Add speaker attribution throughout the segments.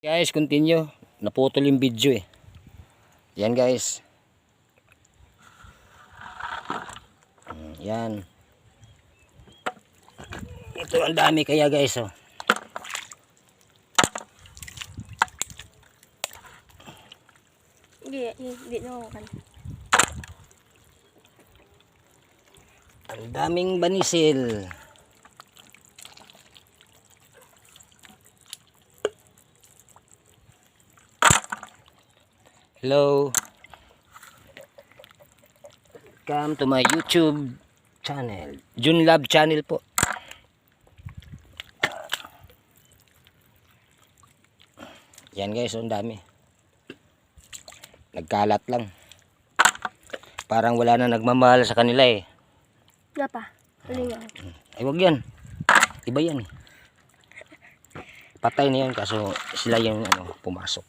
Speaker 1: Guys, continue. Naputol yung video eh. Yan guys. Yan. Ito ang dami kaya guys oh.
Speaker 2: Hindi na ako.
Speaker 1: Ang daming banisil. Hello. Come to my YouTube channel. Junlab channel po. Yan guys, ang dami. Nagkalat lang. Parang wala na nagmamahal sa kanila eh.
Speaker 2: Wala pa. Galingan.
Speaker 1: Ay wag yan. Iba yan eh. Patay na yan kaso sila yung pumasok.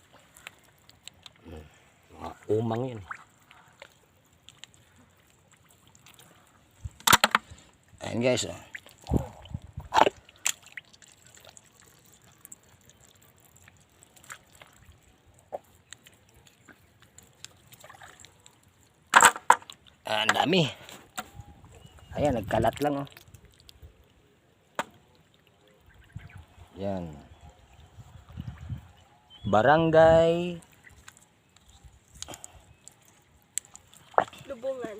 Speaker 1: Mga umang yan. Ayan guys oh. Ang dami. Ayan, nagkalat lang oh. Yan. Barangay
Speaker 2: Lubungan.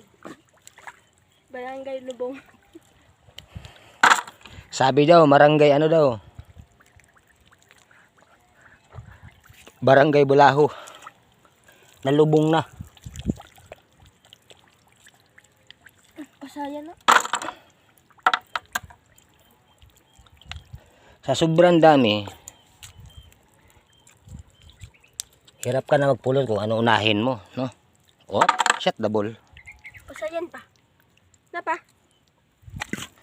Speaker 2: Barangay Lubong.
Speaker 1: Sabi daw, barangay ano daw? Barangay Bulaho. Nalubong na.
Speaker 2: Pasaya na.
Speaker 1: Sa sobrang dami, hirap ka na magpulot kung ano unahin mo, no? Oh, shot the ball.
Speaker 2: Pasayan pa. Na pa.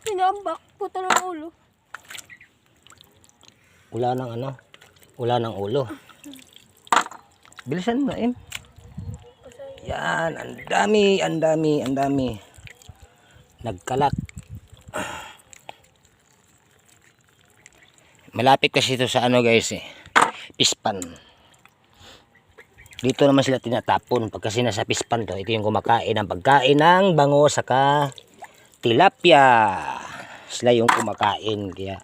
Speaker 2: Hinambak. Puto ng ulo.
Speaker 1: Wala nang wala nang ulo. Bilisan mo na, Em. Yan, ang dami, ang dami, ang dami. Nagkalat. Malapit kasi ito sa guys eh. Pispan. Dito naman sila tinatapon. Pagkasi nasa pispan to, ito yung kumakain ng pagkain ng bango saka tilapia. Sila yung kumakain. Kaya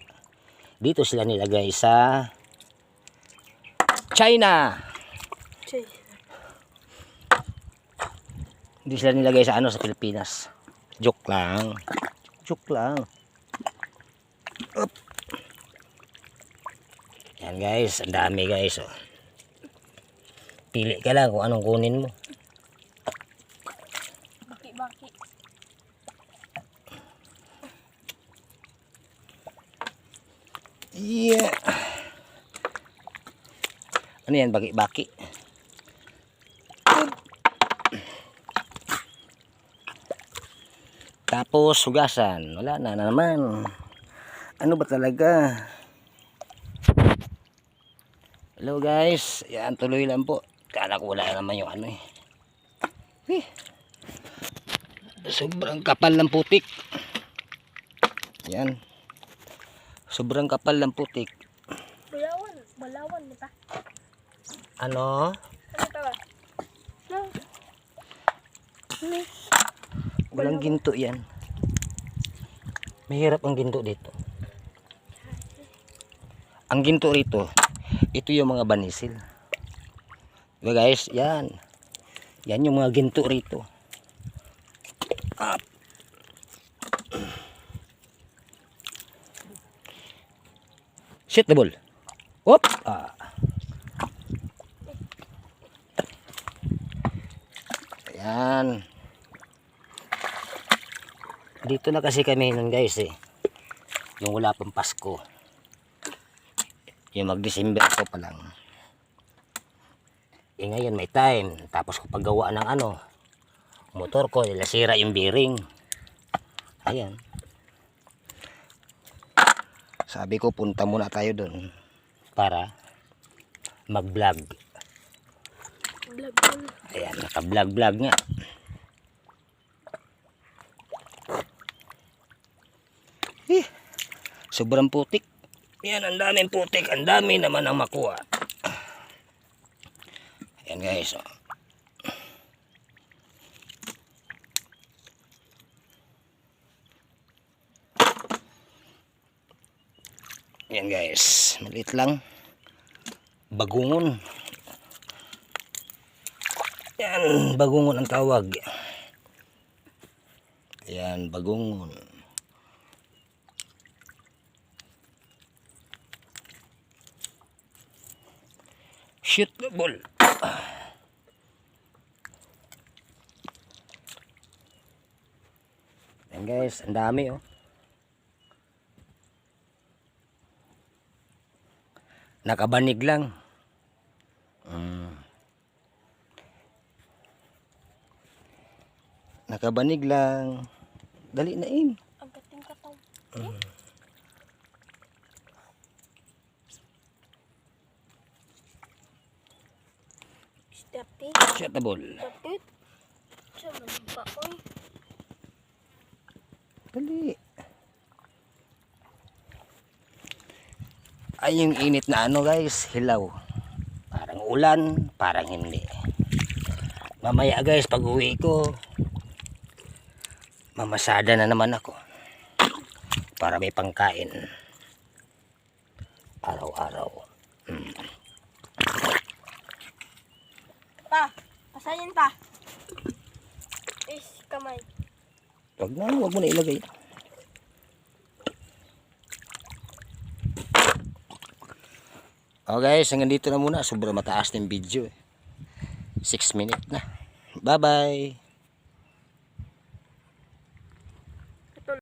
Speaker 1: dito sila nilagay sa China. Hindi sila nilagay sa sa Pilipinas. Joke lang. Joke lang. Up. Yan guys, ang dami guys oh. Pili ka lang kung anong kunin mo.
Speaker 2: Baki-baki.
Speaker 1: Yeah. Ano yan, baki-baki? Tapos hugasan. Wala na naman. Ano ba talaga? Hello guys. Yan, tuloy lang po. Kala ko wala naman yung eh. Sobrang kapal ng putik. Yan. Sobrang kapal ng putik.
Speaker 2: Balawan. Balawan nita.
Speaker 1: Ano?
Speaker 2: Ano tawa? No.
Speaker 1: Walang ginto yan. Mahirap ang ginto dito. Ang ginto rito, ito yung mga banisil. Diba guys? Yan. Yan yung mga ginto rito. Up. Shoot the ball. Op. Ayan. Dito na kasi kami nun guys eh. Yung wala pang Pasko. Yung mag-December ko pa lang. Eh ngayon may time. Tapos ko paggawa ng motor ko, nasira yung bearing. Ayan. Sabi ko punta muna tayo doon para mag-vlog. Ayan, naka-vlog nga. Sobrang putik. Yan, ang daming putik. Ang dami naman ang makuha. Yan guys. Oh. Yan guys. Maliit lang. Bagungon. Yan. Bagungon ang tawag. Yan. Bagungon. Shoot the ball. Yan guys, ang dami oh. Nakabanig lang. Nakabanig lang. Dali na in.
Speaker 2: Ang gating kataw. Step it.
Speaker 1: Shoot the ball.
Speaker 2: Step it. Siya man pa, oy.
Speaker 1: Dali. Ay yung init na ano guys, hilaw. Parang ulan, parang hindi. Mamaya guys, pag uwi ko, mamasada na naman ako. Para may pangkain. Araw-araw.
Speaker 2: Pa, pasayan pa. Is, kamay.
Speaker 1: Wag mo na ilagay. Oh guys, hanggang dito na muna. Sobrang mataas na yung video. 6 minutes na. Bye-bye.